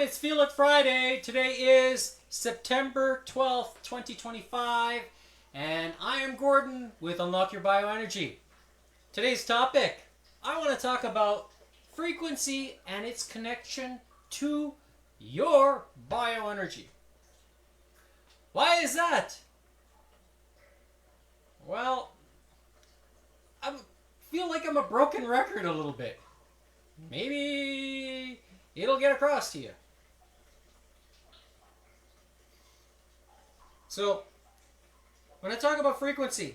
everyone, it's Feel It Friday. Today is September 12th, 2025, and I am Gordon with Unlock Your Bioenergy. Today's topic, I want to talk about frequency and its connection to your bioenergy. Why is that? Well, I feel like I'm a broken record a little bit. Maybe it'll get across to you. So, when I talk about frequency,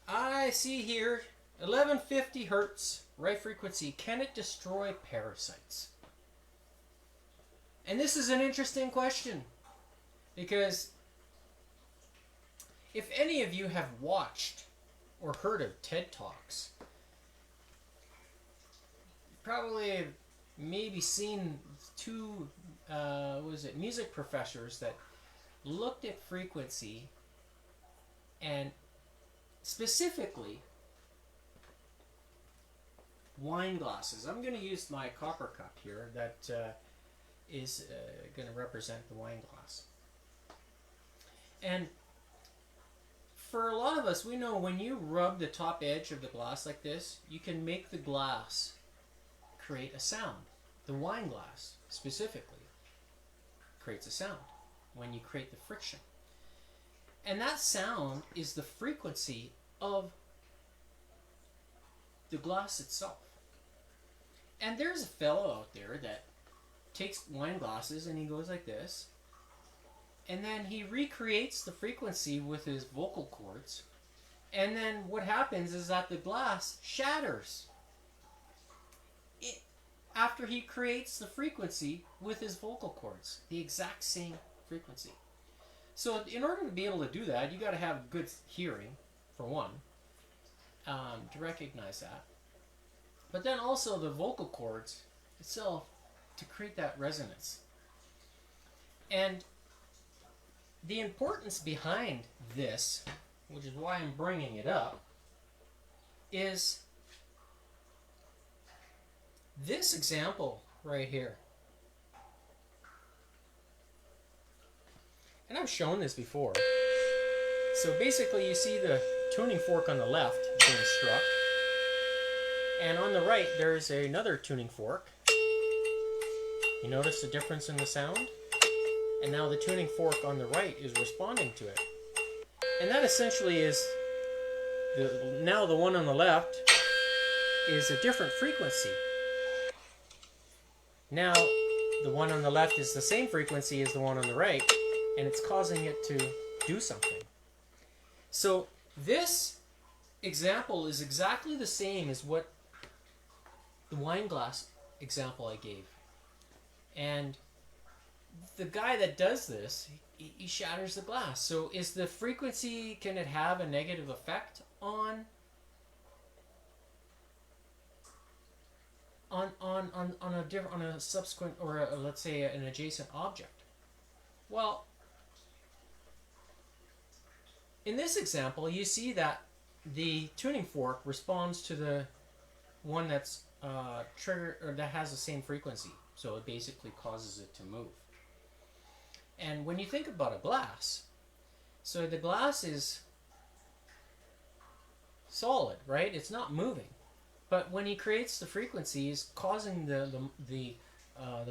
I see here 1150 hertz, right frequency. Can it destroy parasites? And this is an interesting question because if any of you have watched or heard of TED Talks, probably maybe seen two music professors that looked at frequency and specifically wine glasses. I'm going to use my copper cup here that is going to represent the wine glass. And for a lot of us, we know when you rub the top edge of the glass like this, you can make the glass create a sound. The wine glass specifically creates a sound when you create the friction. And that sound is the frequency of the glass itself. And there's a fellow out there that takes wine glasses and he goes like this, and then he recreates the frequency with his vocal cords, and then what happens is that the glass shatters after he creates the frequency with his vocal cords, the exact same frequency. So in order to be able to do that, you got to have good hearing, for one, to recognize that. But then also the vocal cords itself to create that resonance. And the importance behind this, which is why I'm bringing it up, is this example right here. And I've shown this before. So basically you see the tuning fork on the left being struck, and on the right there's another tuning fork. You notice the difference in the sound? And now the tuning fork on the right is responding to it. And that essentially is, now the one on the left is a different frequency. Now the one on the left is the same frequency as the one on the right, and it's causing it to do something. So this example is exactly the same as what the wine glass example I gave. And the guy that does this, he shatters the glass. So is the frequency, can it have a negative effect on a subsequent, or let's say an adjacent object? Well, in this example, you see that the tuning fork responds to the one that's triggered, or that has the same frequency. So it basically causes it to move. And when you think about a glass, so the glass is solid, right? It's not moving. But when he creates the frequency, he's causing the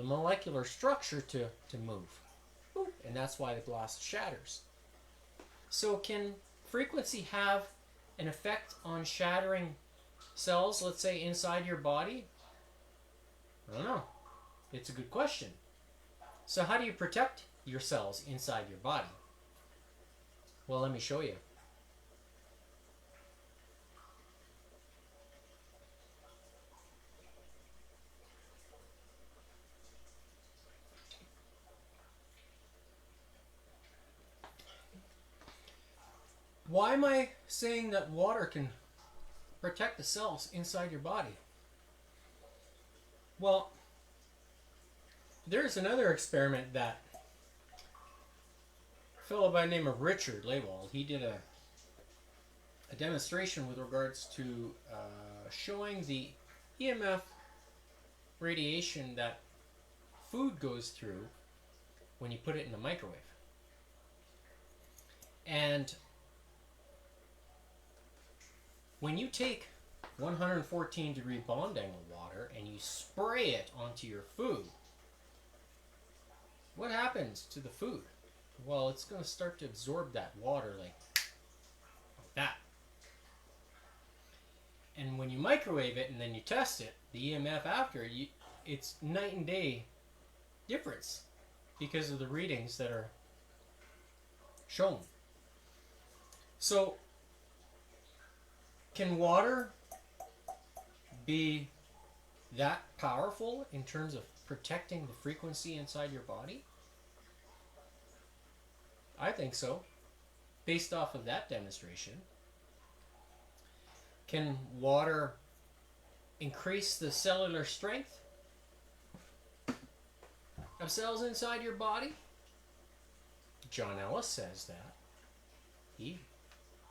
molecular structure to move. And that's why the glass shatters. So can frequency have an effect on shattering cells, let's say inside your body? I don't know. It's a good question. So how do you protect your cells inside your body? Well, let me show you. Why am I saying that water can protect the cells inside your body? Well, there's another experiment that a fellow by the name of Richard Laywald, he did a demonstration with regards to showing the EMF radiation that food goes through when you put it in the microwave. And when you take 114 degree bond angle water and you spray it onto your food, what happens to the food? Well, it's going to start to absorb that water like that. And when you microwave it and then you test it, the EMF after, it's night and day difference because of the readings that are shown. So, can water be that powerful in terms of protecting the frequency inside your body? I think so, based off of that demonstration. Can water increase the cellular strength of cells inside your body? John Ellis says that. He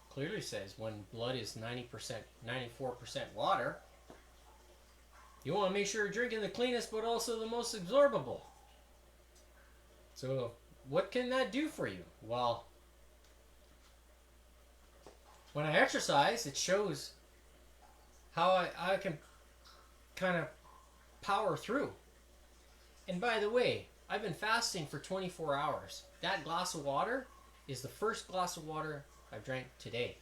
clearly says when blood is 90%, 94% water, you want to make sure you're drinking the cleanest but also the most absorbable. So what can that do for you? Well, when I exercise, it shows how I can kind of power through. And by the way, I've been fasting for 24 hours. That glass of water is the first glass of water I've drank today.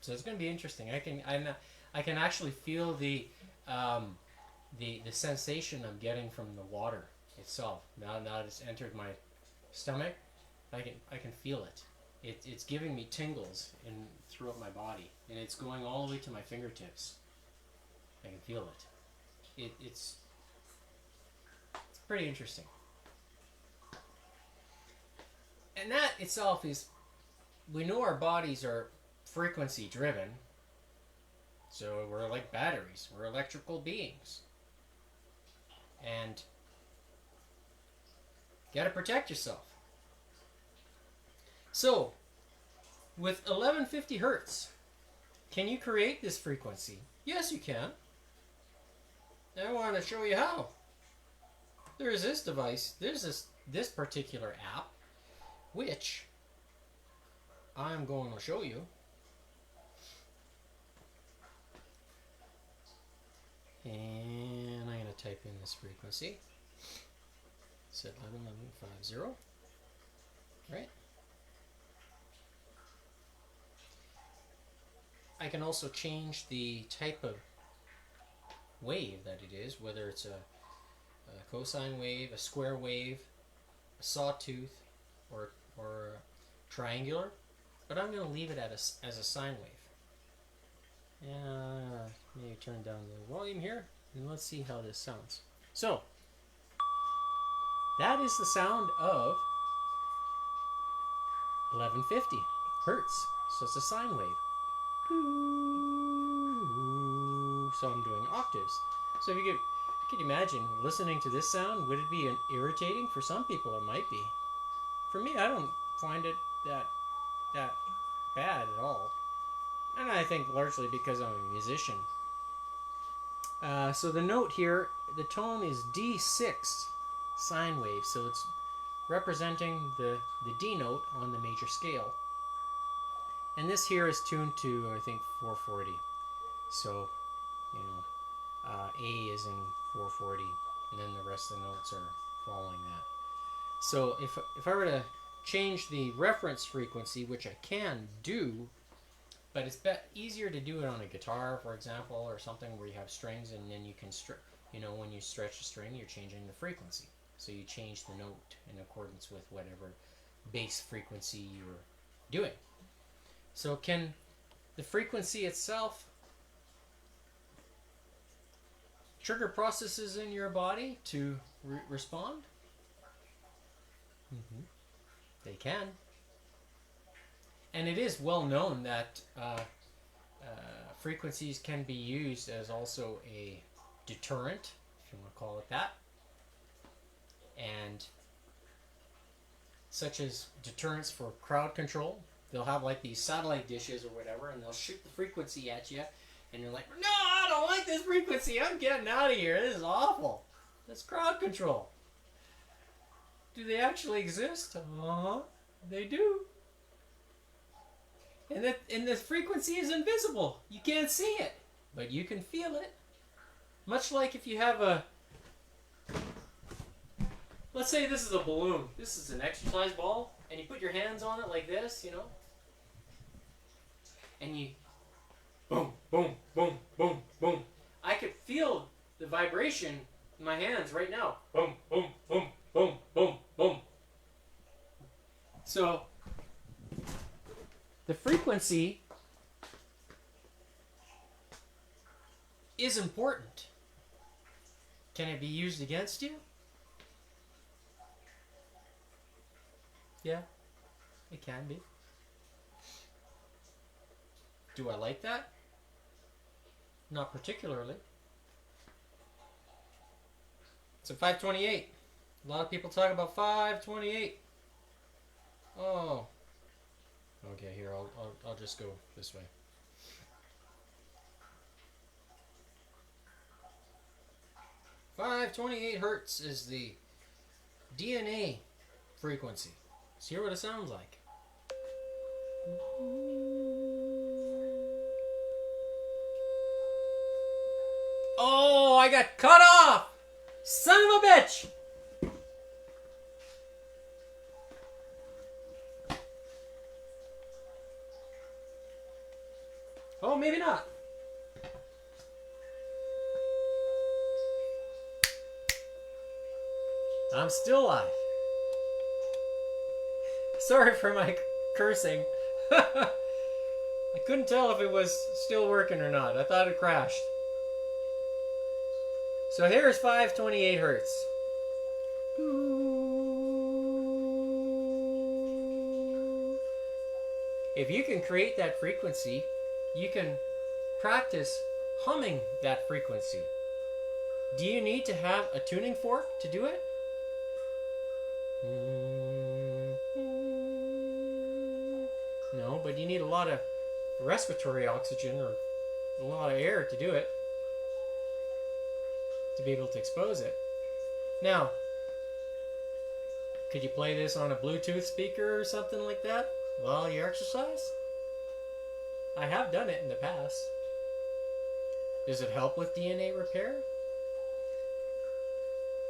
So it's going to be interesting. I can actually feel the sensation I'm getting from the water itself. Now that it's entered my stomach, I can feel it. It's giving me tingles throughout my body, and it's going all the way to my fingertips. I can feel it. It's pretty interesting. And that itself is, we know our bodies are frequency driven, so we're like batteries. We're electrical beings. And you got to protect yourself. So, with 1150 hertz, can you create this frequency? Yes, you can. I want to show you how. There's this device. There's this particular app, which I'm going to show you. And I'm going to type in this frequency. Set 1150. Right. I can also change the type of wave that it is, whether it's a cosine wave, a square wave, a sawtooth, or a triangular. But I'm going to leave it as a sine wave. And maybe turn down the volume here, and let's see how this sounds. So, that is the sound of 1150 hertz. So it's a sine wave. So I'm doing octaves. So if you could imagine listening to this sound, would it be irritating? For some people it might be. For me, I don't find it that bad at all. And I think largely because I'm a musician. So the note here, the tone is D6 sine wave. So it's representing the D note on the major scale. And this here is tuned to, I think, 440. So, A is in 440, and then the rest of the notes are following that. So if I were to change the reference frequency, which I can do, but it's easier to do it on a guitar, for example, or something where you have strings, and then you can, when you stretch a string, you're changing the frequency. So you change the note in accordance with whatever bass frequency you're doing. So can the frequency itself trigger processes in your body to respond? Mm-hmm. They can. And it is well known that frequencies can be used as also a deterrent, if you want to call it that. And such as deterrence for crowd control. They'll have like these satellite dishes or whatever, and they'll shoot the frequency at you, and you're like, no, I don't like this frequency. I'm getting out of here. This is awful. That's crowd control. Do they actually exist? Uh-huh. They do. And the frequency is invisible. You can't see it, but you can feel it. Much like if you have a... Let's say this is a balloon. This is an exercise ball, and you put your hands on it like this, you know? And you... Boom, boom, boom, boom, boom. I could feel the vibration in my hands right now. Boom, boom, boom, boom, boom, boom. So, the frequency is important. Can it be used against you? Yeah, it can be. Do I like that? Not particularly. So 528. A lot of people talk about 528. Oh. Okay, here, I'll just go this way. Hertz is the DNA frequency. Let's hear what it sounds like. Oh, I got cut off! Son of a bitch! Oh, maybe not. I'm still alive. Sorry for my cursing. I couldn't tell if it was still working or not. I thought it crashed. So here's 528 hertz. If you can create that frequency, you can practice humming that frequency. Do you need to have a tuning fork to do it? No, but you need a lot of respiratory oxygen or a lot of air to do it, to be able to expose it. Now, could you play this on a Bluetooth speaker or something like that while you exercise? I have done it in the past. Does it help with DNA repair?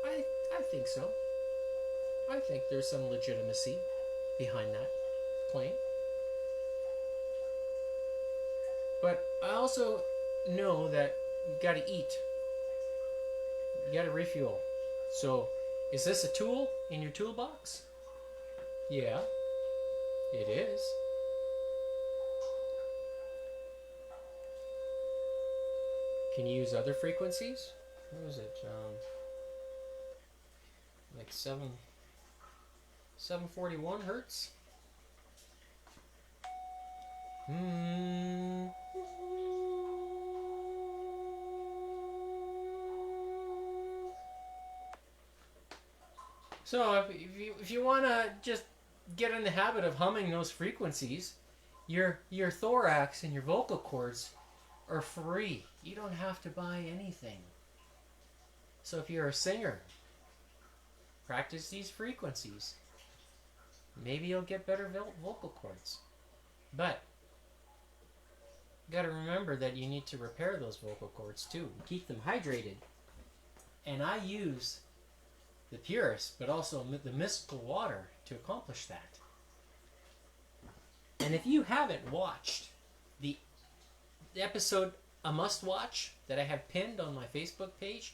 I think so. I think there's some legitimacy behind that claim. But I also know that you gotta eat. You gotta refuel. So, is this a tool in your toolbox? Yeah, it is. Can you use other frequencies? What was it? Like 741 hertz? So if you want to just get in the habit of humming those frequencies, your thorax and your vocal cords are free. You don't have to buy anything. So if you're a singer, practice these frequencies. Maybe you'll get better vocal cords. But you got to remember that you need to repair those vocal cords too. Keep them hydrated. And I use the purest, but also the mystical water to accomplish that. And if you haven't watched the episode A Must Watch that I have pinned on my Facebook page,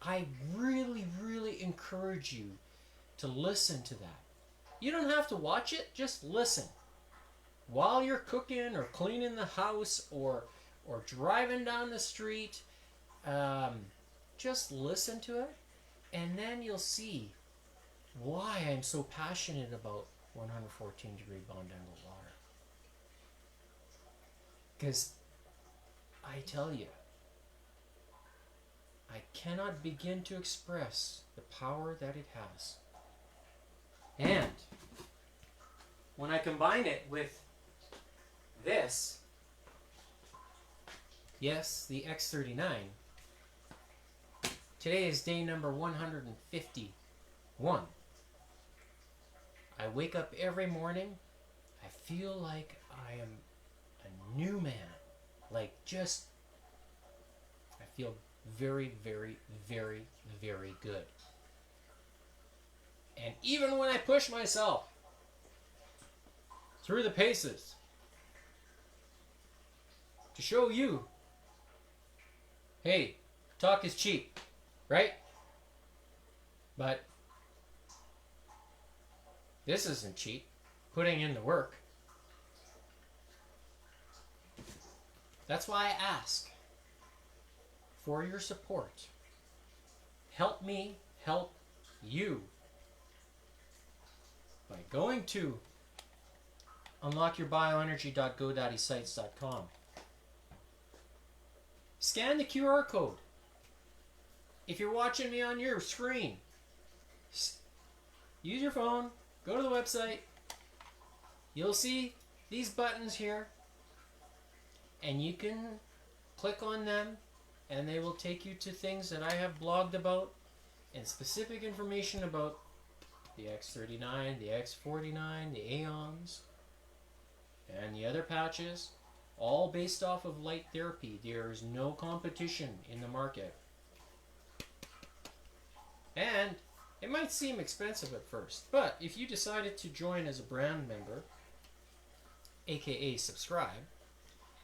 I really, really encourage you to listen to that. You don't have to watch it, just listen. While you're cooking or cleaning the house or driving down the street, just listen to it, and then you'll see why I'm so passionate about 114 degree bond angle water. Because I tell you, I cannot begin to express the power that it has. And when I combine it with this, yes, the X39, today is day number 151. I wake up every morning, I feel like I am a new man. Like, just, I feel very, very, very, very good. And even when I push myself through the paces to show you, hey, talk is cheap, right? But this isn't cheap. Putting in the work. That's why I ask for your support. Help me help you by going to unlockyourbioenergy.godaddysites.com. Scan the QR code. If you're watching me on your screen, use your phone, go to the website. You'll see these buttons here, and you can click on them, and they will take you to things that I have blogged about and specific information about the X39, the X49, the Aeons, and the other patches, all based off of light therapy. There is no competition in the market. And it might seem expensive at first, but if you decided to join as a brand member, aka subscribe,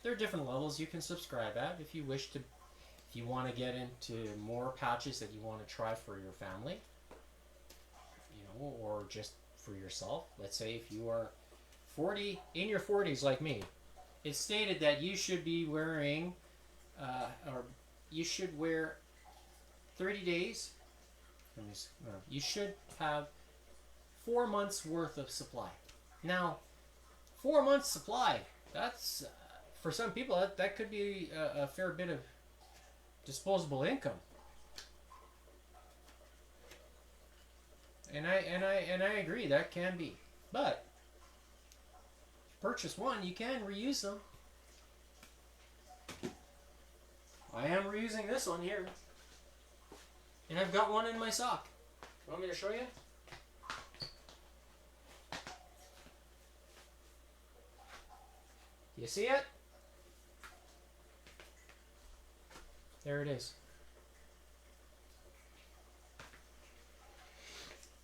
there are different levels you can subscribe at if you wish to. If you want to get into more patches that you want to try for your family, or just for yourself. Let's say if you are 40, in your 40s like me, it's stated that you should be wearing, or you should wear 30 days. You should have 4 months worth of supply. Now, 4 months supply, that's, for some people, that could be a fair bit of disposable income. And I agree, that can be. But purchase one, you can reuse them. I am reusing this one here. And I've got one in my sock. You want me to show you? Do you see it? There it is.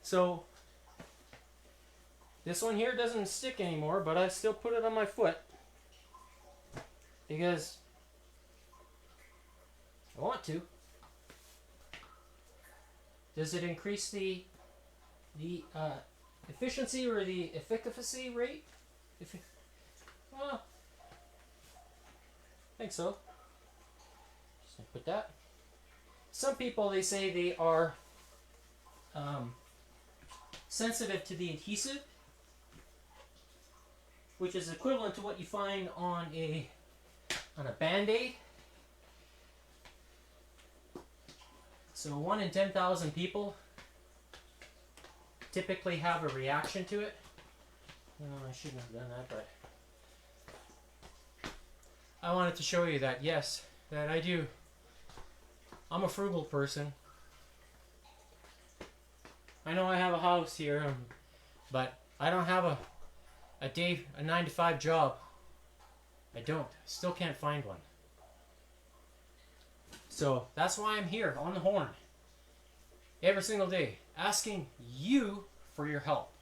So, this one here doesn't stick anymore, but I still put it on my foot because I want to. Does it increase the efficiency or the efficacy rate? Well, I think so. Just gonna put that. Some people, they say they are sensitive to the adhesive, which is equivalent to what you find on a Band-Aid. So 1 in 10,000 people typically have a reaction to it. No, I shouldn't have done that, but I wanted to show you that, yes, that I do. I'm a frugal person. I know I have a house here, but I don't have a 9 to 5 job. I don't. Still can't find one. So that's why I'm here on the horn every single day, asking you for your help.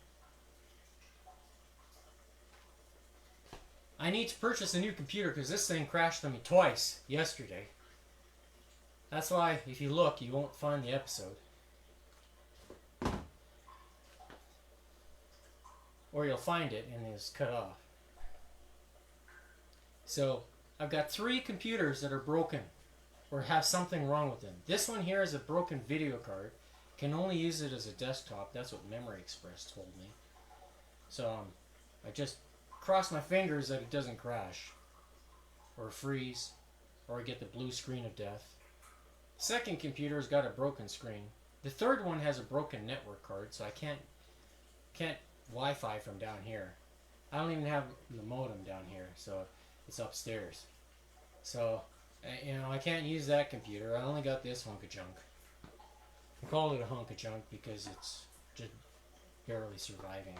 I need to purchase a new computer because this thing crashed on me twice yesterday. That's why, if you look, you won't find the episode. Or you'll find it and it's cut off. So, I've got 3 computers that are broken or have something wrong with them. This one here is a broken video card. Can only use it as a desktop. That's what Memory Express told me. So, I just cross my fingers that it doesn't crash or freeze or get the blue screen of death. Second computer's got a broken screen. The third one has a broken network card, so I can't Wi-Fi from down here. I don't even have the modem down here, so it's upstairs. So, I can't use that computer. I only got this hunk of junk. I call it a hunk of junk because it's just barely surviving.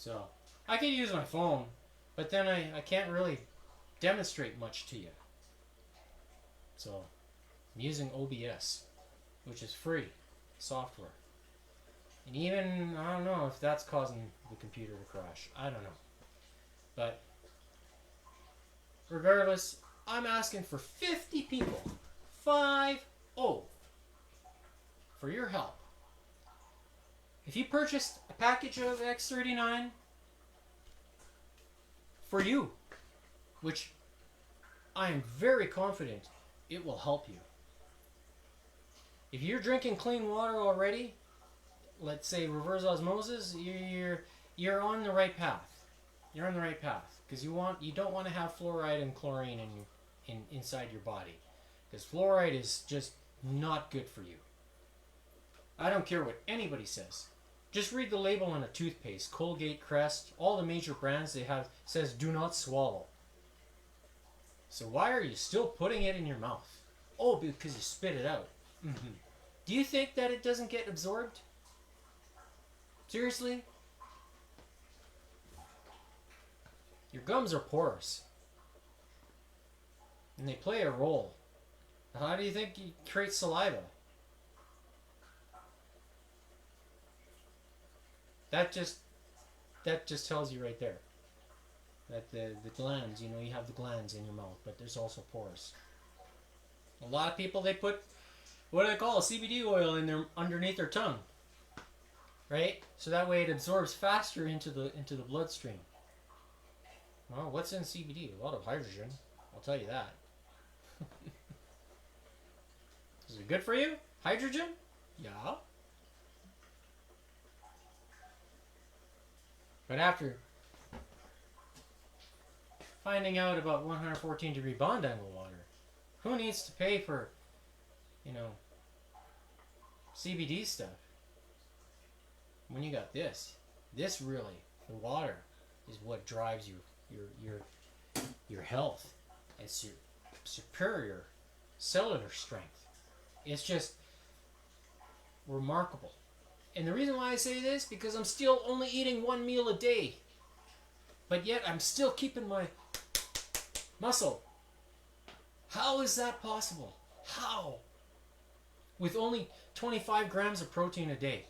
So I could use my phone, but then I can't really demonstrate much to you. So I'm using OBS, which is free software. And even, I don't know if that's causing the computer to crash. I don't know. But regardless, I'm asking for 50 people, 5-0, for your help. If you purchased a package of X39 for you, which I am very confident it will help you. If you're drinking clean water already, let's say reverse osmosis, you're on the right path. You're on the right path because you don't want to have fluoride and chlorine inside your body, because fluoride is just not good for you. I don't care what anybody says. Just read the label on a toothpaste, Colgate, Crest, all the major brands they have says do not swallow. So why are you still putting it in your mouth? Oh, because you spit it out. Mm-hmm. Do you think that it doesn't get absorbed? Seriously? Your gums are porous. And they play a role. How do you think you create saliva? That just tells you right there that the glands, you have the glands in your mouth, but there's also pores. A lot of people, they put, what do they call it, CBD oil in their underneath their tongue, right? So that way it absorbs faster into the bloodstream. Well, what's in CBD? A lot of hydrogen, I'll tell you that. Is it good for you? Hydrogen? Yeah. But after finding out about 114 degree bond angle water, who needs to pay for, CBD stuff? When you got this really, the water is what drives your health. It's your superior cellular strength. It's just remarkable. And the reason why I say this, because I'm still only eating one meal a day. But yet I'm still keeping my muscle. How is that possible? How? With only 25 grams of protein a day,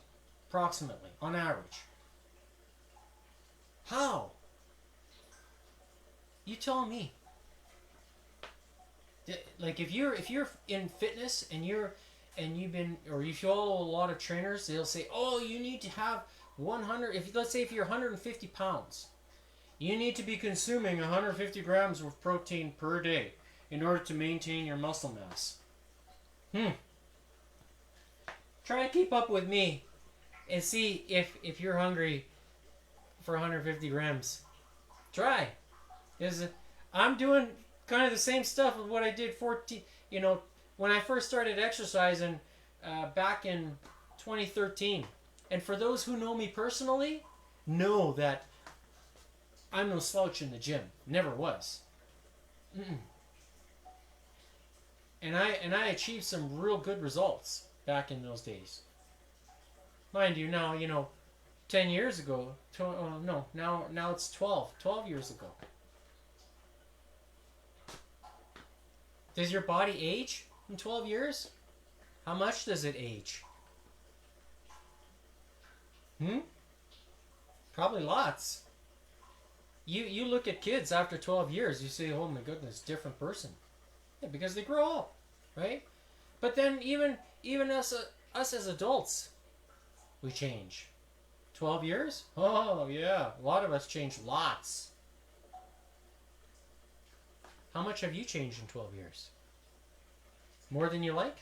approximately, on average. How? You tell me. Like if you're in fitness and you follow a lot of trainers, they'll say, oh, you need to have 100, let's say if you're 150 pounds, you need to be consuming 150 grams of protein per day in order to maintain your muscle mass. Try to keep up with me and see if you're hungry for 150 grams. Try. Because I'm doing kind of the same stuff of what I did when I first started exercising back in 2013. And for those who know me personally, know that I'm no slouch in the gym. Never was. And I achieved some real good results back in those days. Mind you, now, 10 years ago, now it's 12 years ago. Does your body age in 12 years? How much does it age? Probably lots. You look at kids after 12 years, you say, oh my goodness, different person. Yeah, because they grow up, right? But then even us as adults, we change. 12 years? Oh yeah, a lot of us change lots. How much have you changed in 12 years? More than you like?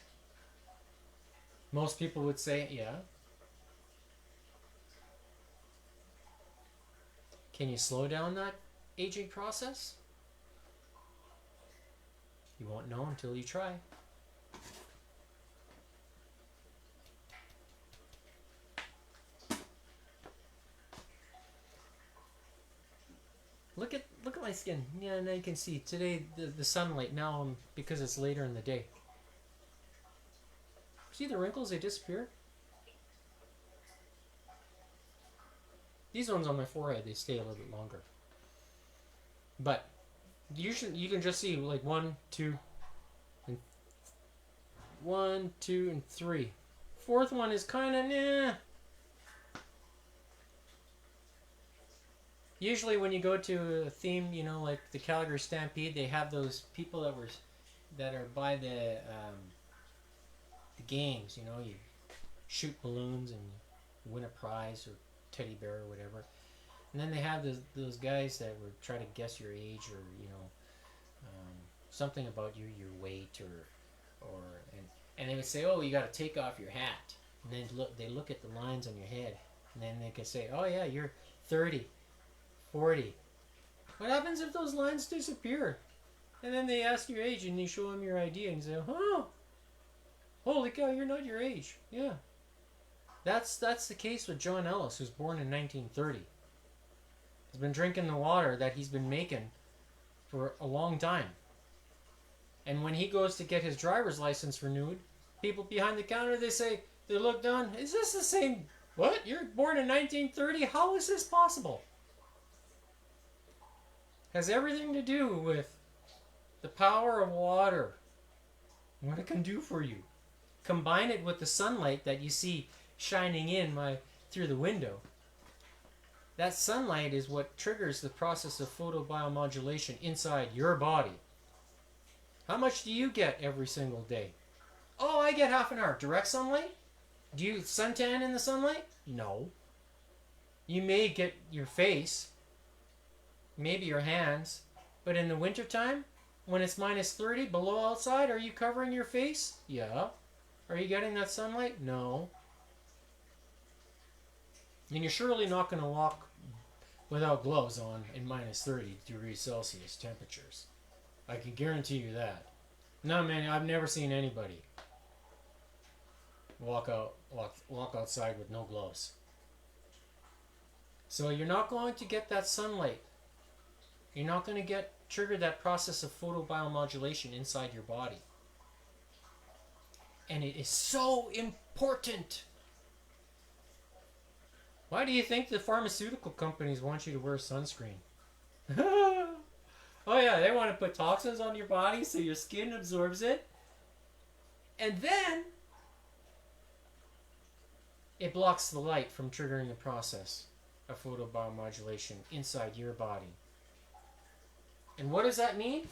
Most people would say, yeah. Can you slow down that aging process? You won't know until you try. Look at my skin. Yeah, now you can see today the sunlight. Now because it's later in the day. See the wrinkles? They disappear. These ones on my forehead, they stay a little bit longer. But you can just see like 1, 2, and 1, 2, and 3. Fourth one is kind of nah. Usually when you go to a theme, you know, like the Calgary Stampede, they have those people that are by the games. You know, you shoot balloons and you win a prize or teddy bear or whatever. And then they have those guys that would try to guess your age or, you know, something about you, your weight and they would say, oh, you got to take off your hat. And then they look at the lines on your head, and then they could say, oh yeah, you're 30, 40. What happens if those lines disappear? And then they ask your age, and you show them your ID, and you say, oh, holy cow, you're not your age. Yeah. That's the case with John Ellis, who's born in 1930. He's been drinking the water that he's been making for a long time. And when he goes to get his driver's license renewed, people behind the counter, they look down, is this the same? What? You're born in 1930? How is this possible? Has everything to do with the power of water, what it can do for you. Combine it with the sunlight that you see shining in through the window. That sunlight is what triggers the process of photobiomodulation inside your body. How much do you get every single day? Oh, I get half an hour. Direct sunlight? Do you suntan in the sunlight? No. You may get your face, maybe your hands, but in the wintertime, when it's minus 30 below outside, are you covering your face? Yeah. Are you getting that sunlight? No. And you're surely not going to walk without gloves on in minus 30 degrees Celsius temperatures. I can guarantee you that. No, man, I've never seen anybody walk outside with no gloves. So you're not going to get that sunlight. You're not going to trigger that process of photobiomodulation inside your body. And it is so important. Why do you think the pharmaceutical companies want you to wear sunscreen? Oh yeah, they want to put toxins on your body so your skin absorbs it. And then it blocks the light from triggering the process of photobiomodulation inside your body. And what does that mean?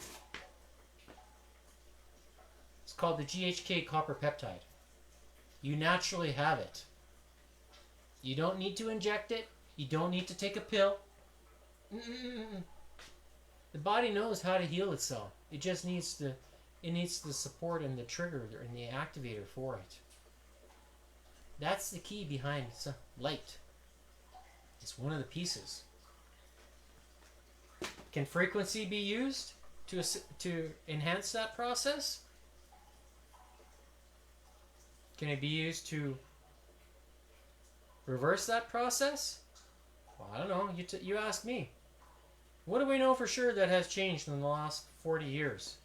It's called the GHK copper peptide. You naturally have it. You don't need to inject it. You don't need to take a pill. The body knows how to heal itself. It just needs the support and the trigger and the activator for it. That's the key behind light. It's one of the pieces. Can frequency be used to enhance that process? Can it be used to reverse that process? Well, I don't know. You ask me. What do we know for sure that has changed in the last 40 years?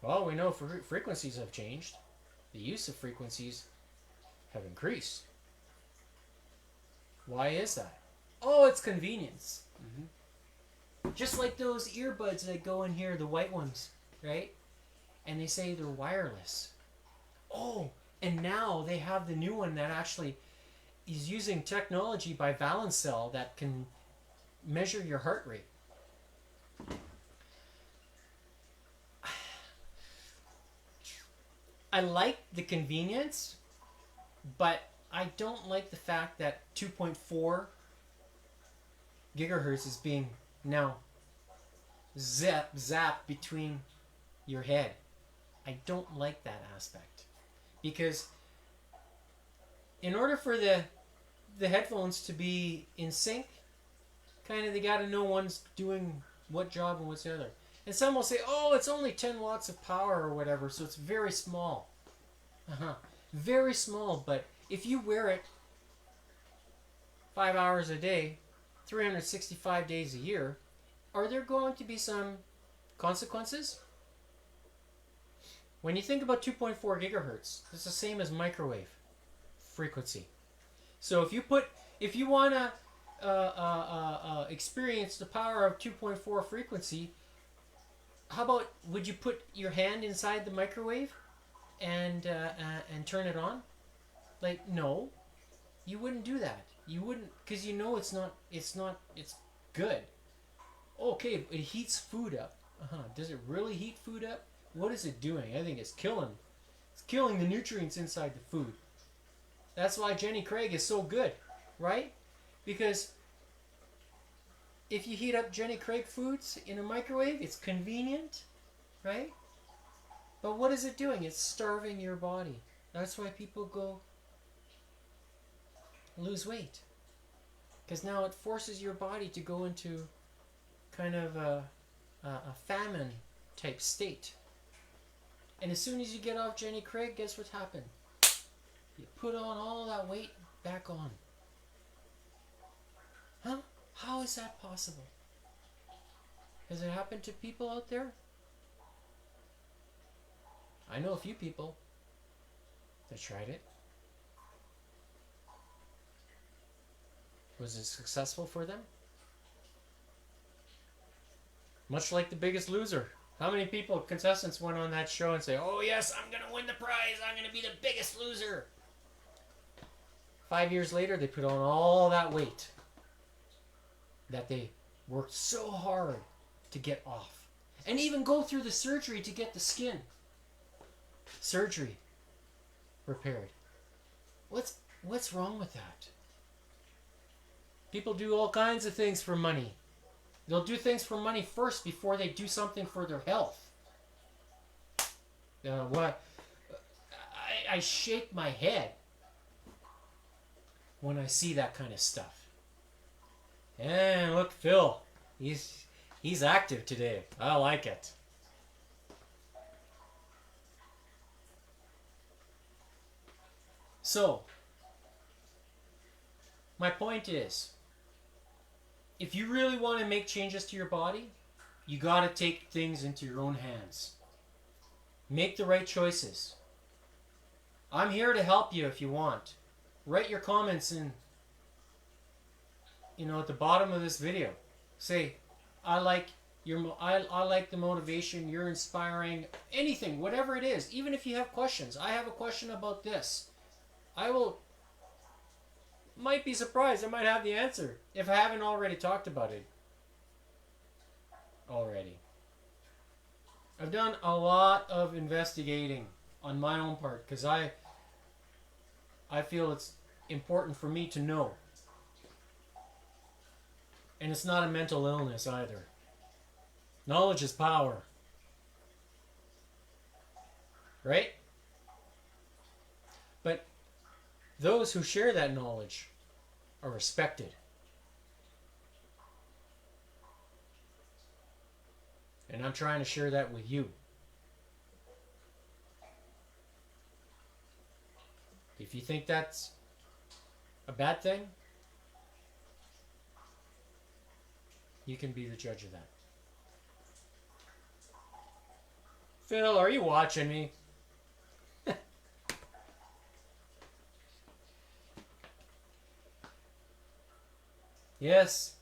Well, we know frequencies have changed. The use of frequencies have increased. Why is that? Oh, it's convenience. Just like those earbuds that go in here, the white ones, right? And they say they're wireless. Oh, and now they have the new one that actually is using technology by Valence Cell that can measure your heart rate. I like the convenience, but I don't like the fact that 2.4 gigahertz is being now zapped between your head. I don't like that aspect, because in order for the headphones to be in sync, kind of they got to know one's doing what job and what's the other. And some will say, oh, it's only 10 watts of power or whatever, so it's very small. Very small, but if you wear it 5 hours a day, 365 days a year, are there going to be some consequences? When you think about 2.4 gigahertz, it's the same as microwave frequency. So if you put If you want to experience the power of 2.4 frequency, how about would you put your hand inside the microwave and turn it on? Like, no, you wouldn't do that. You wouldn't, because you know it's good. Okay, it heats food up. Does it really heat food up? What is it doing? I think it's killing the nutrients inside the food. That's why Jenny Craig is so good, right? Because if you heat up Jenny Craig foods in a microwave, it's convenient, right? But what is it doing? It's starving your body. That's why people go lose weight. Because now it forces your body to go into kind of a famine type state. And as soon as you get off Jenny Craig, guess what happened? You put on all that weight back on. Huh? How is that possible? Has it happened to people out there? I know a few people that tried it. Was it successful for them? Much like The Biggest Loser. How many contestants went on that show and say, oh yes, I'm going to win the prize. I'm going to be the biggest loser. 5 years later, they put on all that weight that they worked so hard to get off. And even go through the surgery to get the skin. Surgery repaired. What's wrong with that? People do all kinds of things for money. They'll do things for money first before they do something for their health. What? I shake my head when I see that kind of stuff. And look, Phil, he's active today. I like it. So, my point is, if you really want to make changes to your body, you got to take things into your own hands. Make the right choices. I'm here to help you if you want. Write your comments in, at the bottom of this video. Say, I like the motivation, you're inspiring, anything, whatever it is. Even if you have questions. I have a question about this. Might be surprised. I might have the answer if I haven't already talked about it already. I've done a lot of investigating on my own part because I feel it's important for me to know. And it's not a mental illness either. Knowledge is power. Right? But those who share that knowledge are respected. And I'm trying to share that with you. If you think that's a bad thing, you can be the judge of that. Phil, are you watching me? Yes.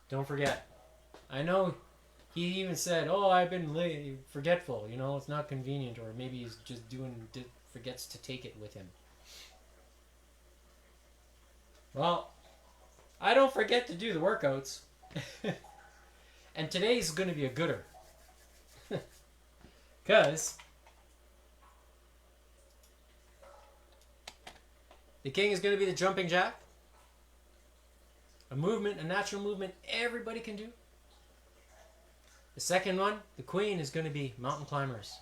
Don't forget. I know he even said, oh, I've been forgetful. It's not convenient. Or maybe he's just forgets to take it with him. Well, I don't forget to do the workouts. And today's going to be a gooder. Because the king is going to be the jumping jack. A movement, a natural movement everybody can do. The second one, the queen, is going to be mountain climbers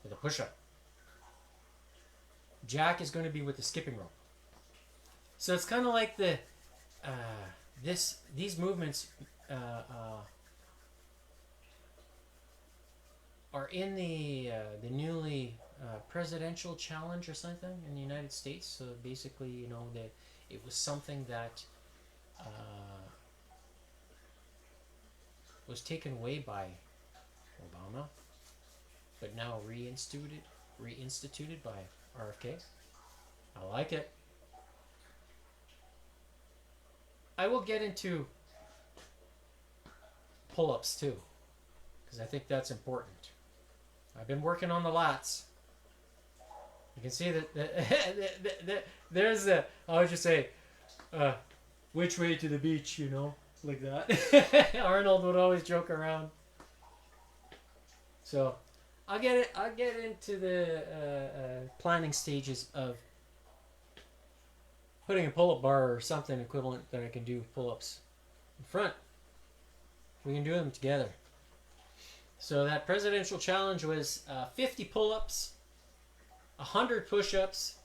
with a push-up. Jack is going to be with the skipping rope. So it's kind of like these movements are in the newly presidential challenge or something in the United States. So basically, it was something that was taken away by Obama, but now reinstituted by RFK. I like it. I will get into pull-ups too, because I think that's important. I've been working on the lats. You can see that there's a, I would just say, which way to the beach, you know, like that. Arnold would always joke around. So, I'll get into the planning stages of putting a pull-up bar or something equivalent that I can do pull-ups in front. We can do them together. So that presidential challenge was 50 pull-ups, 100 push-ups,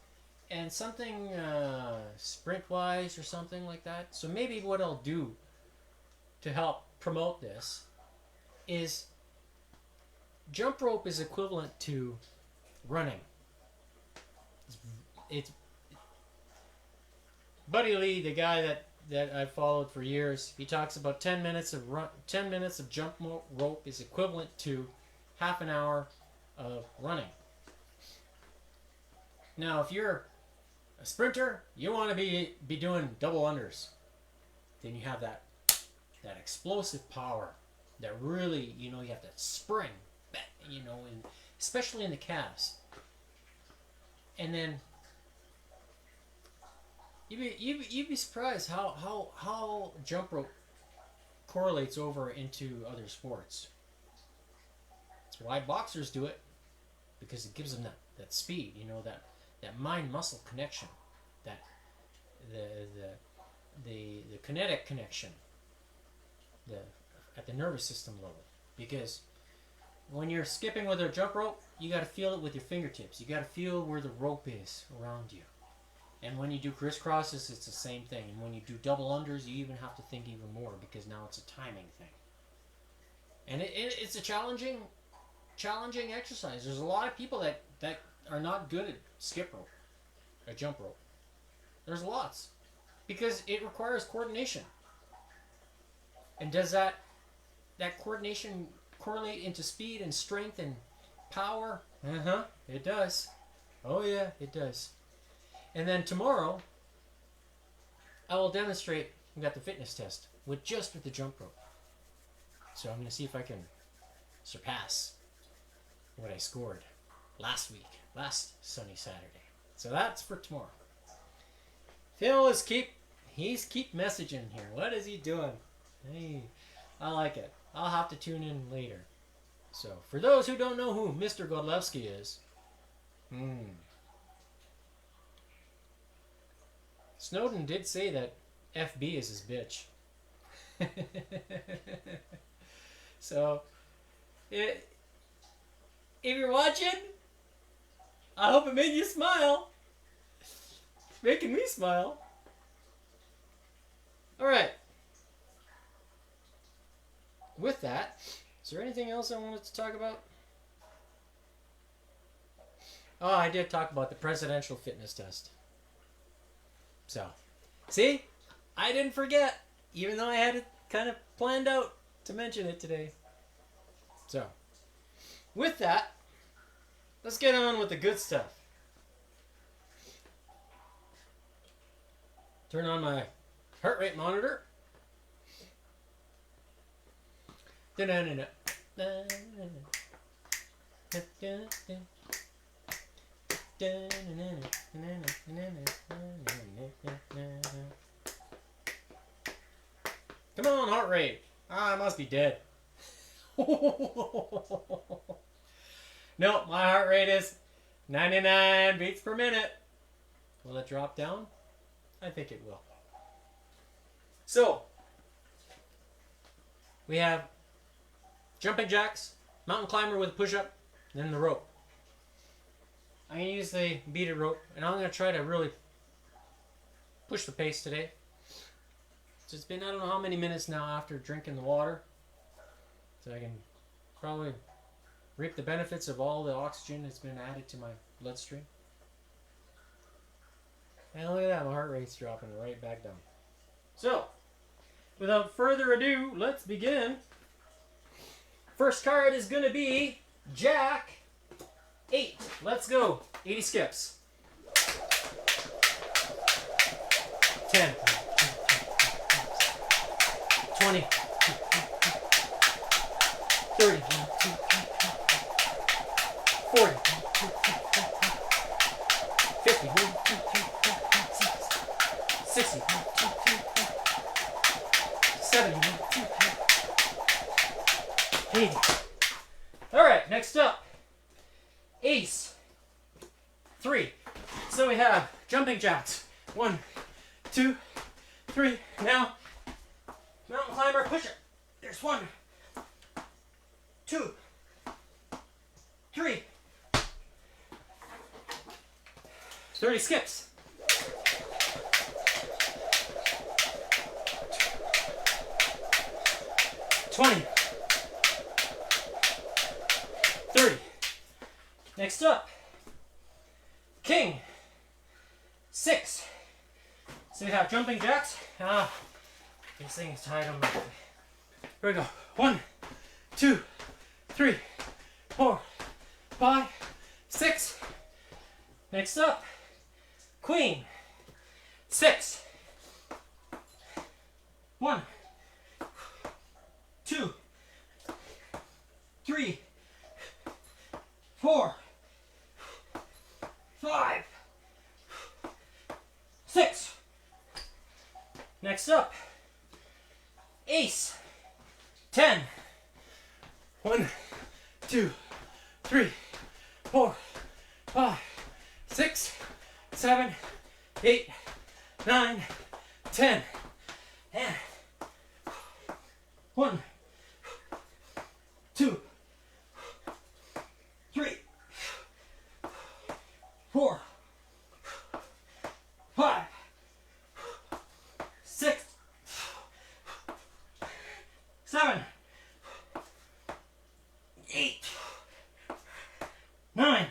and something sprint-wise or something like that. So maybe what I'll do to help promote this is jump rope is equivalent to running. It's Buddy Lee, the guy that I've followed for years, he talks about 10 minutes of jump rope is equivalent to half an hour of running. Now, if you're a sprinter, you want to be doing double unders. Then you have that explosive power that really, you know, you have that spring, you know, and especially in the calves. And then you'd be surprised how jump rope correlates over into other sports. That's why boxers do it, because it gives them that speed, you know, that mind-muscle connection, that the kinetic connection, at the nervous system level. Because when you're skipping with a jump rope, you got to feel it with your fingertips. You got to feel where the rope is around you. And when you do crisscrosses, it's the same thing. And when you do double unders, you even have to think even more, because now it's a timing thing. And it's a challenging exercise. There's a lot of people that are not good at skip rope, or jump rope. There's lots, because it requires coordination. And does that coordination correlate into speed and strength and power? It does. Oh yeah, it does. And then tomorrow, I will demonstrate. We got the fitness test with the jump rope. So I'm going to see if I can surpass what I scored last sunny Saturday. So that's for tomorrow. Phil is keep messaging here. What is he doing? Hey, I like it. I'll have to tune in later. So for those who don't know who Mr. Godlewski is, Snowden did say that FB is his bitch. So, if you're watching, I hope it made you smile. It's making me smile. Alright. With that, is there anything else I wanted to talk about? Oh, I did talk about the presidential fitness test. So, see? I didn't forget, even though I had it kind of planned out to mention it today. So, with that, let's get on with the good stuff. Turn on my heart rate monitor. Come on, heart rate. I must be dead. No, my heart rate is 99 beats per minute. Will it drop down? I think it will. So, we have jumping jacks, mountain climber with a push-up, then the rope. I'm going to use the beaded rope, and I'm going to try to really push the pace today. So it's been, I don't know how many minutes now after drinking the water, so I can probably reap the benefits of all the oxygen that's been added to my bloodstream. And look at that, my heart rate's dropping right back down. So, without further ado, let's begin. First card is going to be Jack 8. Let's go. 80 skips. 10. 20, 30, 40, 50, 60, 70, 80. All right, next up, ace, 3. So we have jumping jacks. 1, 2, 3. Now, mountain climber, push it. There's 1, 2, 3. 30 skips. 20. 30. Next up, king, 6. So we have jumping jacks. These things tied on my. Here we go. 1, 2, 3, 4, 5, 6. Next up, queen, 6. 1, 2, 3, 4, 5, 6. Next up, ace, 10. 1, 2, 3, 4, 5, 6, 7, 8, 9, 10. And 1, 2, 3, 4, 5, 6, 7, 8, 9,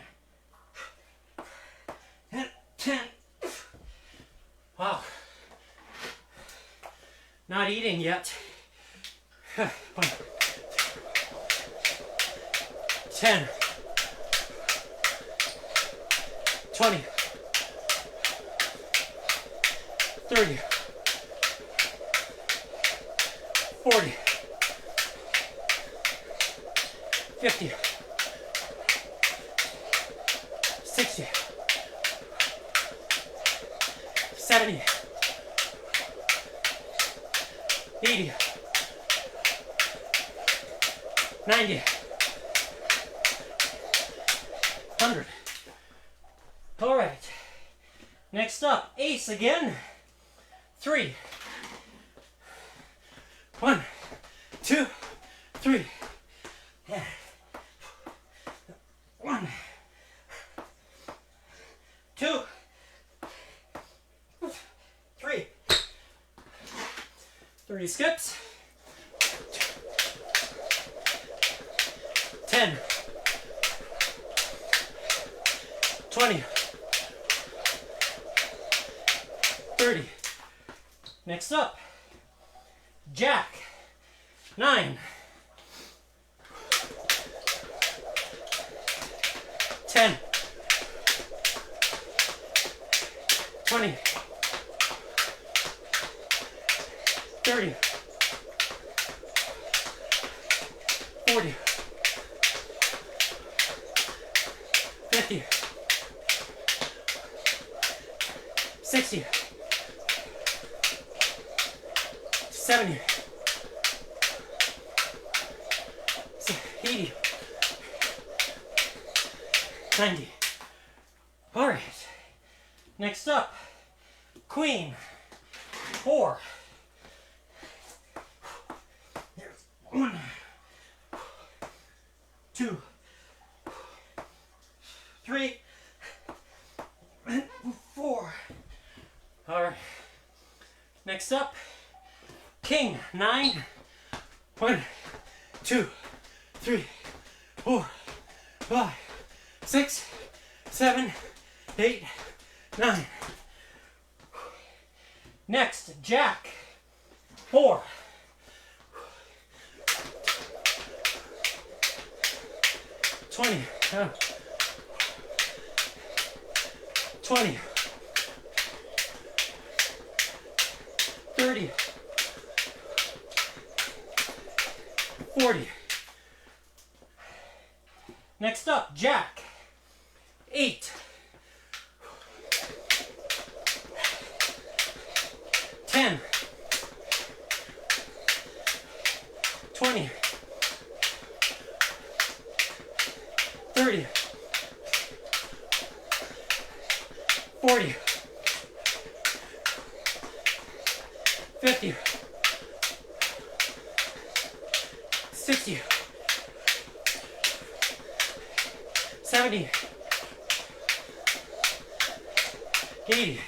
and 10. Wow. Not eating yet. 1, 10, 20, 30, 40, 50, 60, 70, 80, 90, 100. All right. Next up, ace again. 3. 1, 2, 3. 1, 2, 3. 30 skips. 10, 20, 30. Next up, jack, 9, 10, 20, 30, 40, 50, 60, 70, 80, 90. All right. Next up, queen, 4. There's 1, 2, 3, and 4. All right. Next up, king, 9. 1, 2, 3, 4, 5, 6, 7, 8, 9. Next, jack, 4. 20, 20, 30, 40. Next up, jack. 8. 10. 20. 30. 40. 50. 60. 70. 80.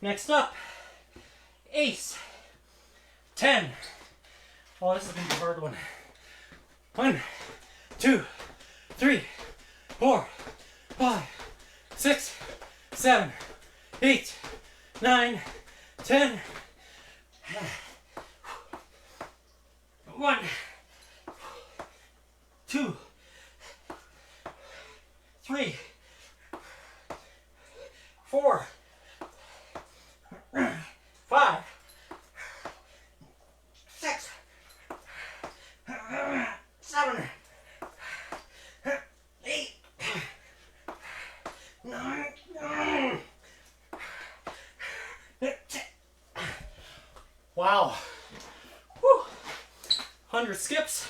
Next up, ace. 10. Oh, this is going to be a hard one. 1, 2, 3, 4, 5, 6, 7, 8, 9, 10. 1, 2, 3, 4, 5, 6, 7, 8, 9, 10. Wow. Whew. 100 skips.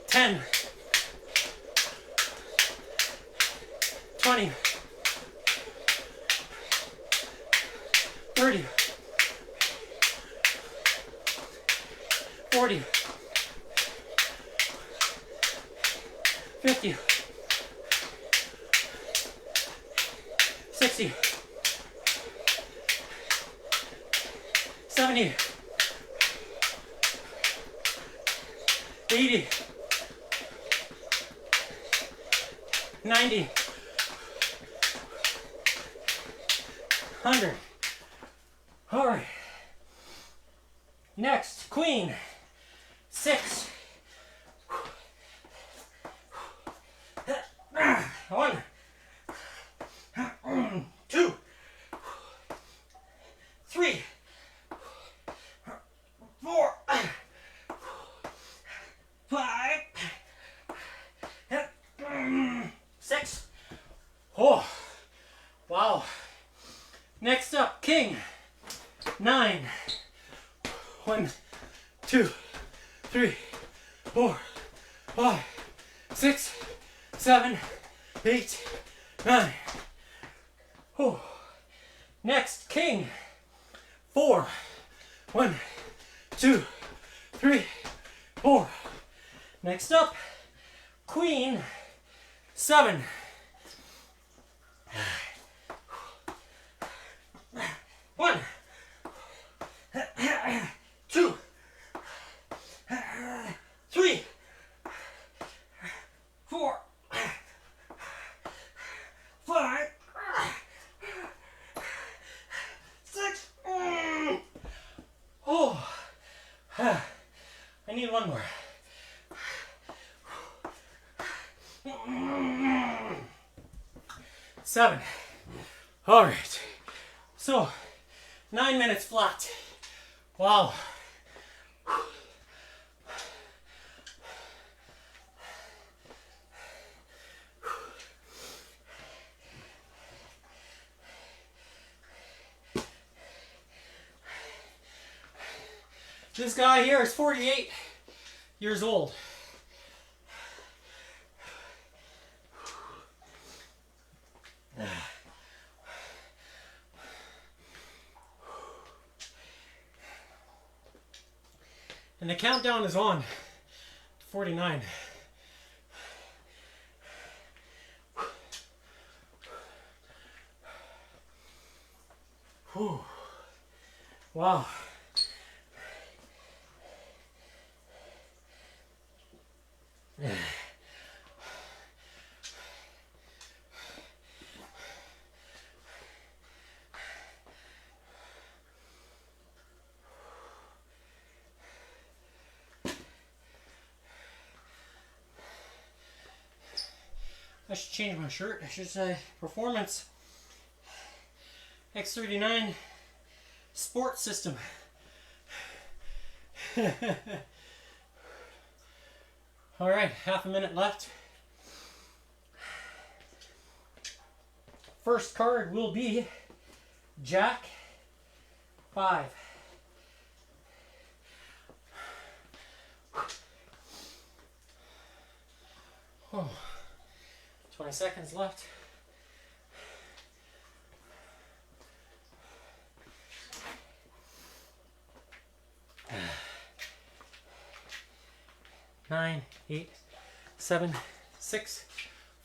10. 20. 30. 40. 50. 60. 70. 80. 90. 100. All right. Next, queen. 6. 1. 2. 3. 4. 5. 6. Oh, wow. Next up, king. 9. 1, 2, 3, 4, 5, 6, 7, 8, 9. Oh. Next, king. 4. 1, 2, 3, 4. Next up, queen. 7. 1, 2, 3, 4, 5, 6. Oh, I need one more. 7. All right. So, 9 minutes flat. Wow. This guy here is 48 years old. And the countdown is on. 49. Whew. Wow. I should change my shirt. I should say performance X39 sports system. All right, half a minute left. First card will be Jack 5. Oh, 20 seconds left. Nine, 8, 7, 6,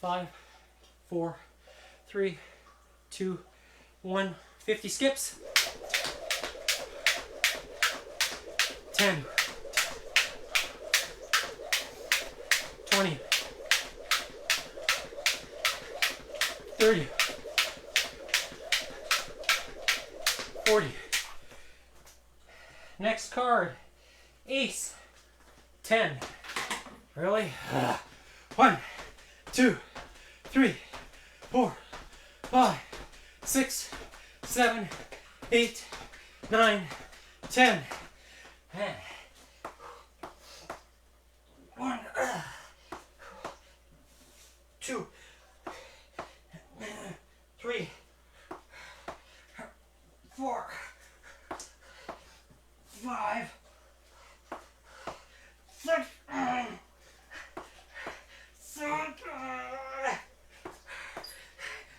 5, 4, 3, 2, 1. 50 skips. 10, 20, 30, 40. Next card, Ace 10. Really? 1, 2, 3, 4, 5, 6, 7, 8, 9, 10. 1, 2, 3, 4, 5, 6, 7,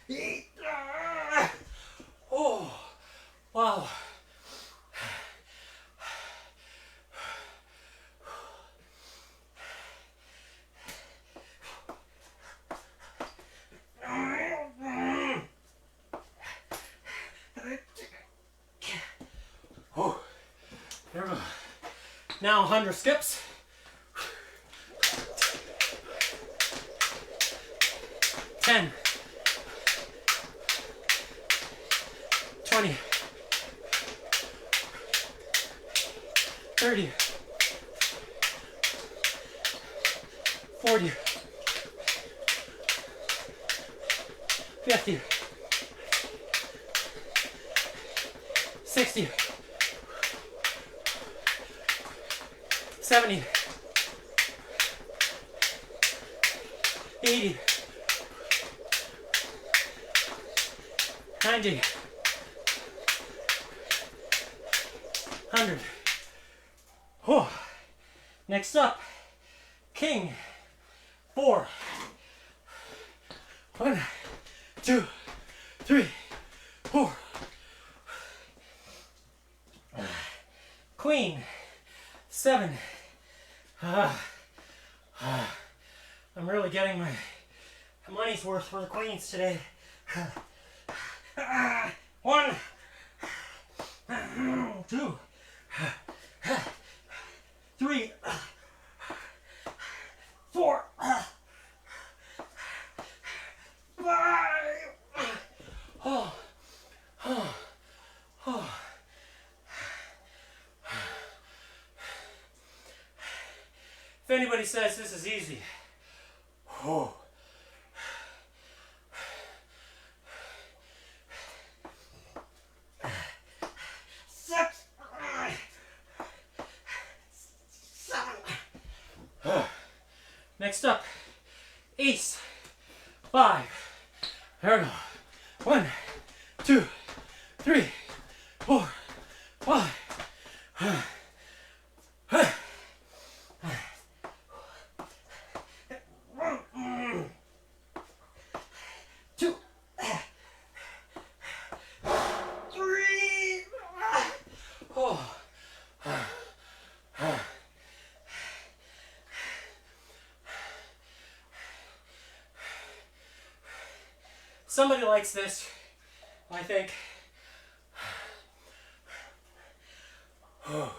8. Oh, wow. Oh, there we go. Now 100 skips. 10, 20, 30, 40, 50, 60, 70, 80, 90, 100. Oh. Next up, King 4. 1, 2, 3, 4. Queen 7. I'm really getting my money's worth for the queens today. 1, 2, 3, 4, 5. Oh. If anybody says this is easy, oh. Sept, 7. Next up, Ace 5. There we go. 1, 2, 3, 4, 5. 2, 3. Oh. Somebody likes this, I think. Oh.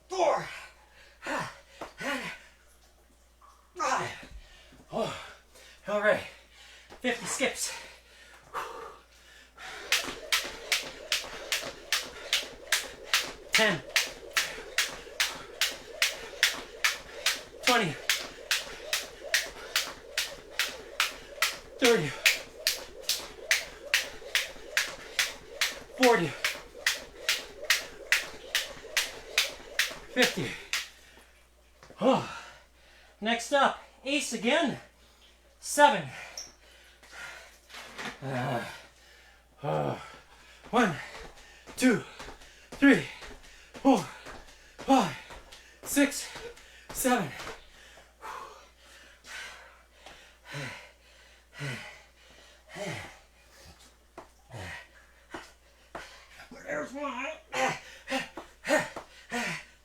4, 5. Oh. All right, 50 skips. 10, 20, 30, 40, 50. Oh. Next up, ace again. 7. 1, 2, 3, 4, 5, 6, 7. There's 1,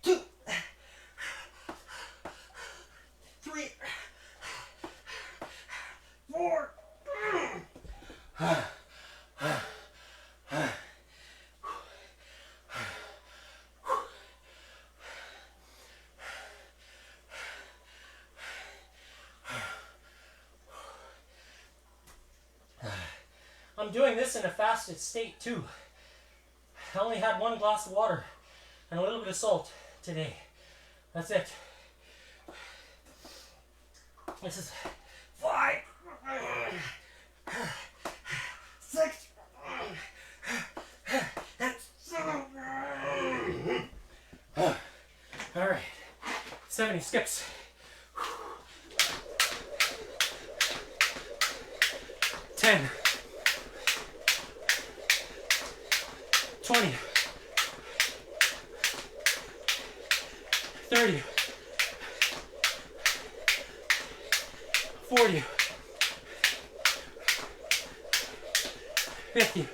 2, 3, 4. I'm doing this in a fasted state too. I only had 1 glass of water and a little bit of salt today. That's it. This is 5, 6, and 7. All right, 70 skips. 10, 20, 30, 40, 50,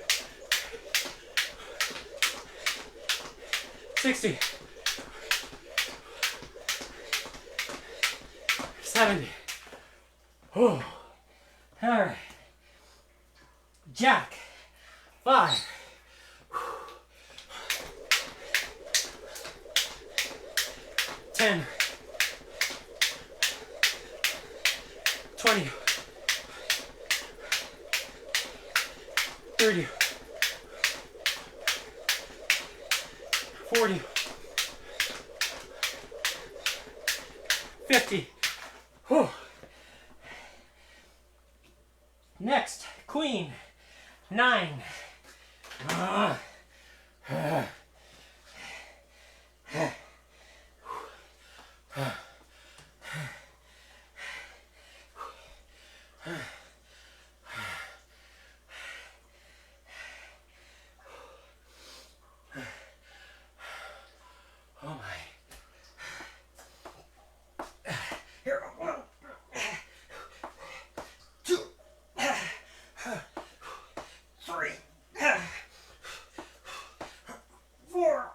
60, 70. Oh. All right. Jack. 5. 10, 20, 30, 40, 50. Whew. Next, queen. 9. Oh my. Here, 1, 2, 3, 4,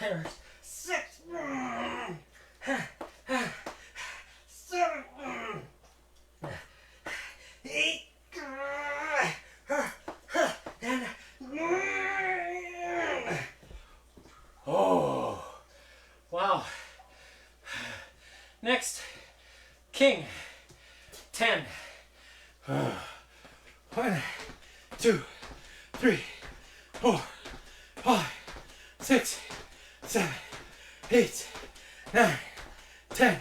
5, 6, 7, 8, and 9. Oh, wow. Next, king. 10. 1, 2, 3, 4, 5, 6, 7, 8, 9, 10.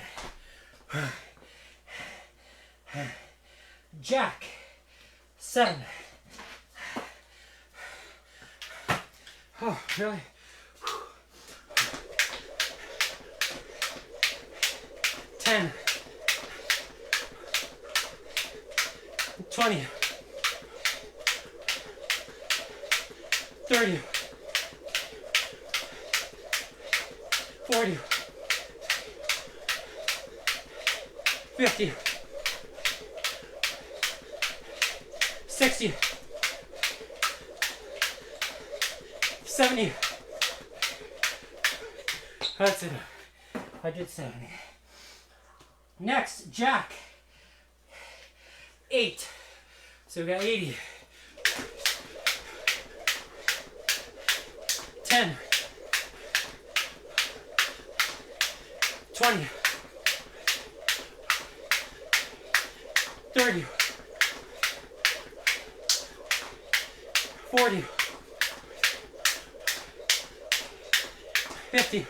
Jack. 7. Oh, really? 10, 20, 30, 40, 50, 60, 70. That's it. I did 70. Next, Jack. 8. So we got 80. 10, 20, 30, 40, 50,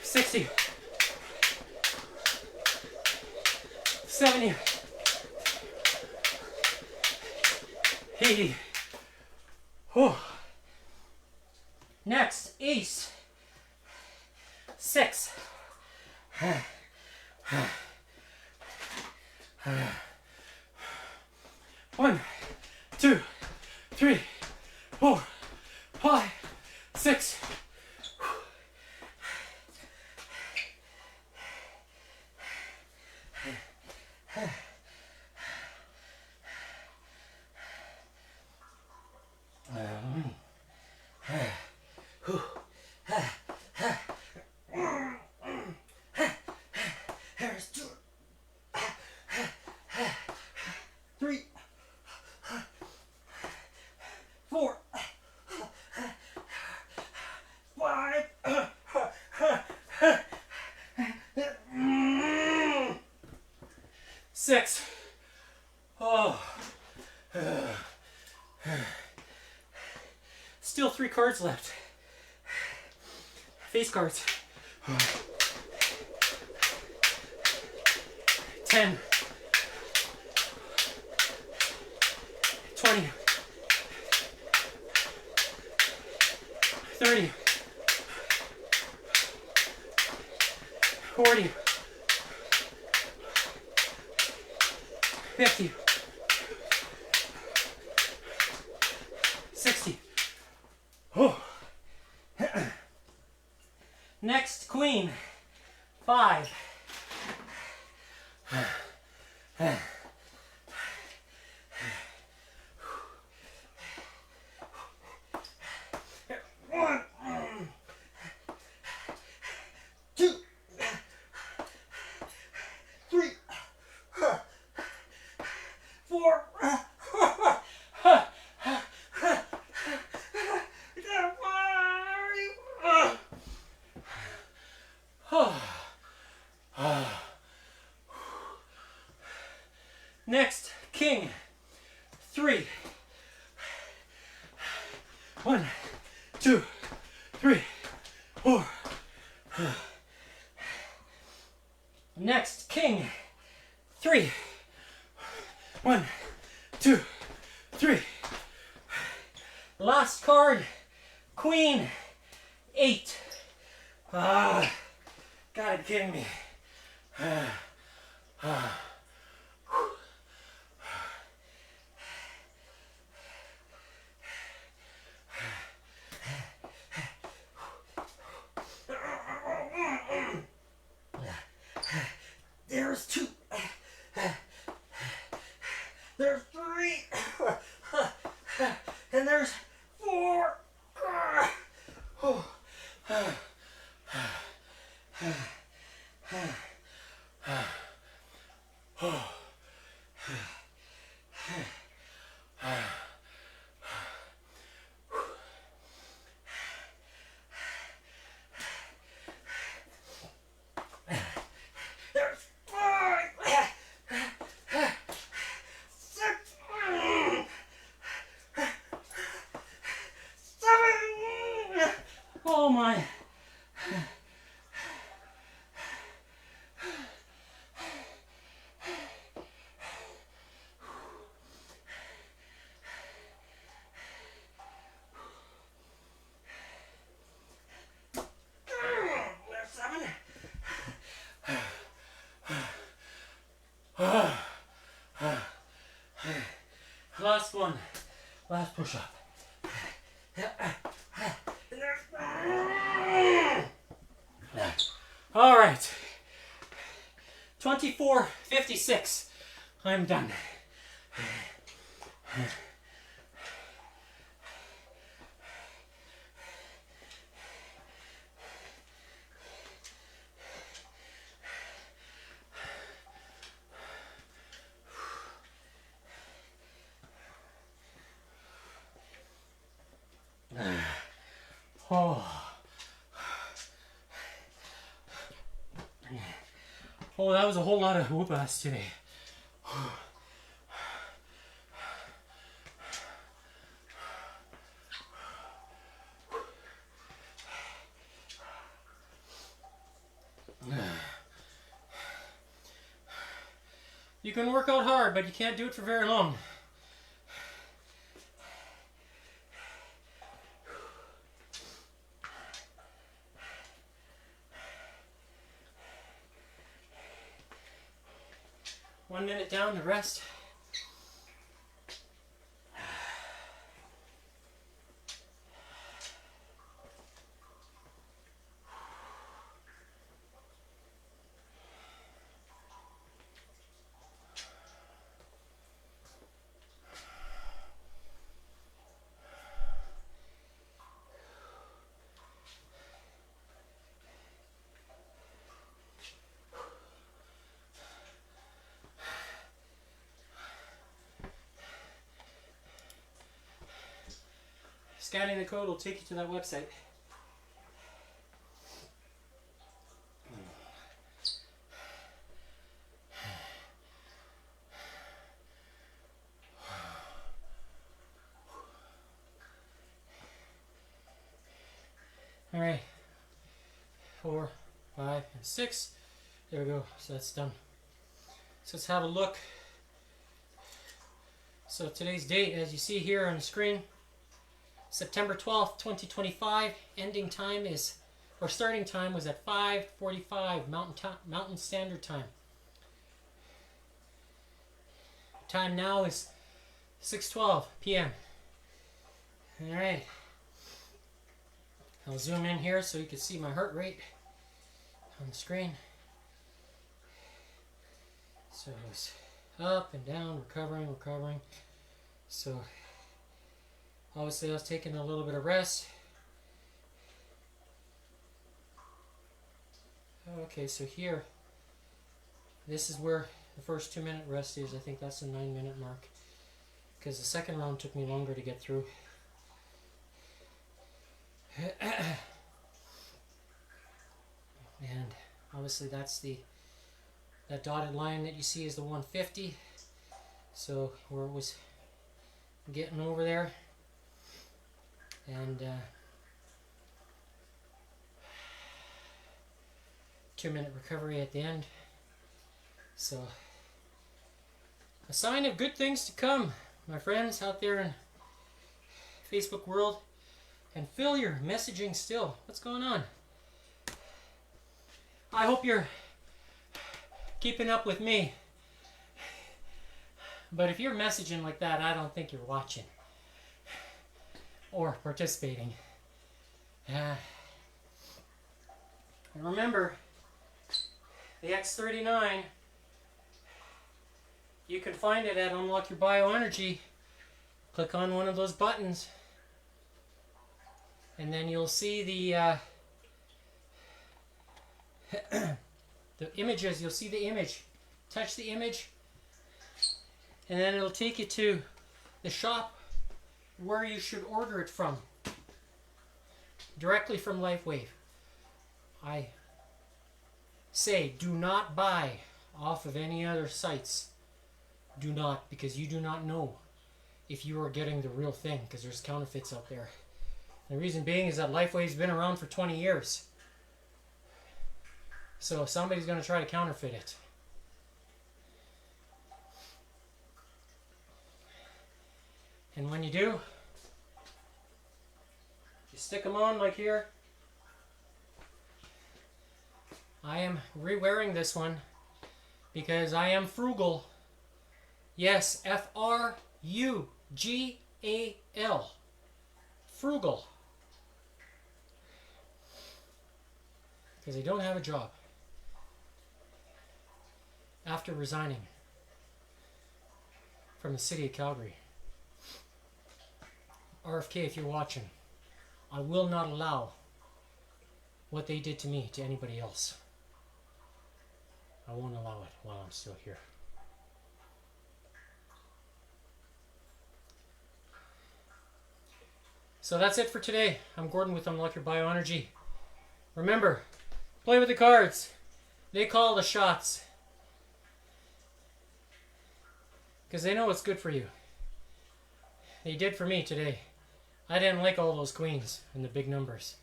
60, 70, 80. Oh. Next, ace. 6. 1, 2, 3, 4, 5, 6. There's 2, 3, 4, 5, 6. Oh. Still 3 cards left. Face cards. 10, 20, 30, 40, 50, 60. Oh. Next, queen. 5. 1, 2, 3, 4. Next, king. 3. 1, 2, 3, 4. Next, king. 3. 1, 2, 3. Last card, queen. 8. Gotta be kidding me. There's 2. There's 3. And there's 4. There's 5. 6. 7. Oh my. Last one. Last push up. All right. 24:56. I'm done. Oh. Oh, that was a whole lot of whoop-ass today. You can work out hard, but you can't do it for very long. One minute down to rest. Scanning the code will take you to that website. All right, 4, 5, and 6. There we go. So that's done. So let's have a look. So today's date, as you see here on the screen, September 12th, 2025. Ending time is, or starting time was at 5:45 Mountain Standard Time. Time now is 6:12 p.m. All right. I'll zoom in here so you can see my heart rate on the screen. So it's up and down, recovering. So obviously I was taking a little bit of rest. Okay, so here, this is where the first 2-minute rest is. I think that's the 9-minute mark, because the second round took me longer to get through. And obviously that's that dotted line that you see is the 150. So where it was getting over there, and 2-minute recovery at the end. So a sign of good things to come, my friends out there in Facebook world. And Phil, you're messaging still. What's going on? I hope you're keeping up with me. But if you're messaging like that, I don't think you're watching or participating. And remember, the X39, you can find it at Unlock Your Bioenergy. Click on one of those buttons, and then you'll see the the images. You'll see the image. Touch the image, and then it'll take you to the shop where you should order it from. Directly from LifeWave. I say, do not buy off of any other sites. Do not, because you do not know if you are getting the real thing, because there's counterfeits out there. The reason being is that LifeWave's been around for 20 years. So somebody's going to try to counterfeit it. And when you do, you stick them on like here. I am re-wearing this one because I am frugal. Yes, F-R-U-G-A-L. Frugal. Because I don't have a job. After resigning from the city of Calgary. RFK, if you're watching, I will not allow what they did to me to anybody else. I won't allow it while I'm still here. So that's it for today. I'm Gordon with Unlock Your Bioenergy. Remember, play with the cards. They call the shots. Because they know what's good for you. They did for me today. I didn't like all those queens and the big numbers.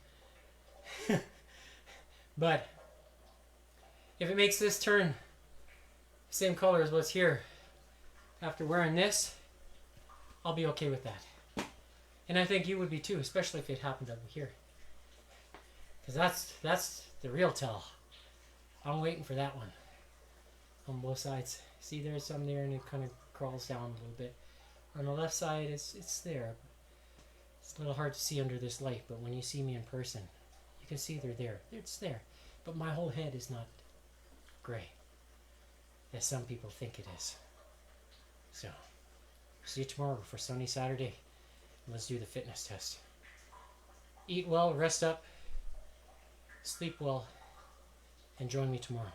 But if it makes this turn the same color as what's here after wearing this, I'll be okay with that. And I think you would be too, especially if it happened over here. Because that's the real tell. I'm waiting for that one on both sides. See, there's some there and it kind of crawls down a little bit. On the left side, it's there. It's a little hard to see under this light, but when you see me in person, you can see they're there. It's there. But my whole head is not gray, as some people think it is. So, see you tomorrow for Sunny Saturday. Let's do the fitness test. Eat well, rest up, sleep well, and join me tomorrow.